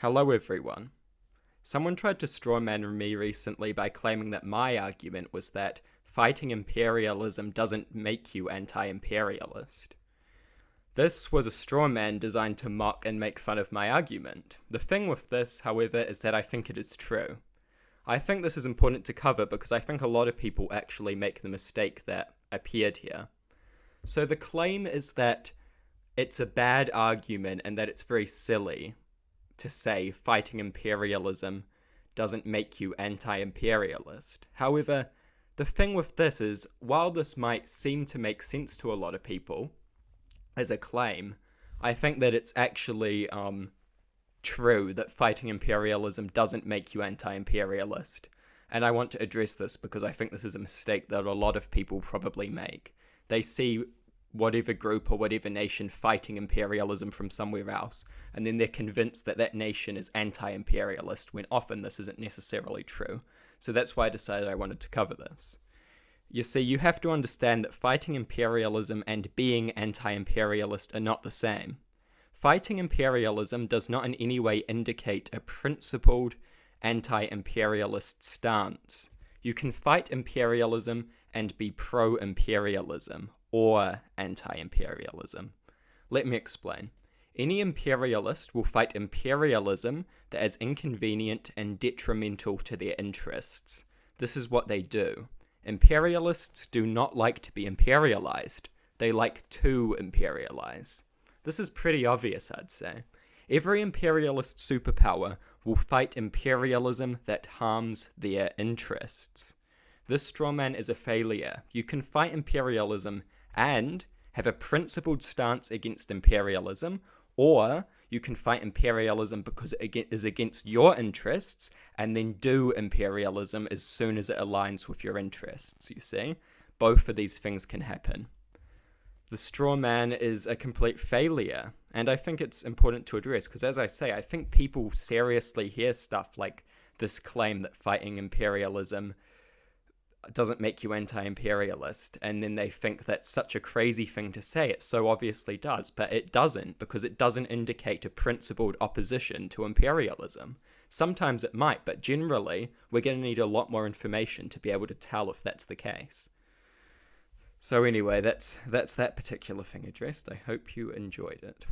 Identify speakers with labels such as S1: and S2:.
S1: Hello everyone. Someone tried to strawman me recently by claiming that my argument was that fighting imperialism doesn't make you anti-imperialist. This was a strawman designed to mock and make fun of my argument. The thing with this, however, is that I think it is true. I think this is important to cover because I think a lot of people actually make the mistake that appeared here. So the claim is that it's a bad argument and that it's very silly to say fighting imperialism doesn't make you anti-imperialist. However, the thing with this is, while this might seem to make sense to a lot of people as a claim, I think that it's actually true that fighting imperialism doesn't make you anti-imperialist. And I want to address this because I think this is a mistake that a lot of people probably make. They see whatever group or whatever nation fighting imperialism from somewhere else, and then they're convinced that that nation is anti-imperialist, when often this isn't necessarily true. So that's why I decided I wanted to cover this. You see, you have to understand that fighting imperialism and being anti-imperialist are not the same. Fighting imperialism does not in any way indicate a principled anti-imperialist stance. You can fight imperialism and be pro-imperialism, or anti-imperialism. Let me explain. Any imperialist will fight imperialism that is inconvenient and detrimental to their interests. This is what they do. Imperialists do not like to be imperialized. They like to imperialize. This is pretty obvious, I'd say. Every imperialist superpower will fight imperialism that harms their interests. This strawman is a failure. You can fight imperialism and have a principled stance against imperialism, or you can fight imperialism because it is against your interests and then do imperialism as soon as it aligns with your interests, you see? Both of these things can happen. The straw man is a complete failure, and I think it's important to address because, as I say, I think people seriously hear stuff like this claim that fighting imperialism doesn't make you anti-imperialist, and then they think that's such a crazy thing to say. It so obviously does, but it doesn't, because it doesn't indicate a principled opposition to imperialism. Sometimes it might, but generally we're going to need a lot more information to be able to tell if that's the case. So anyway, that's that particular thing addressed. I hope you enjoyed it.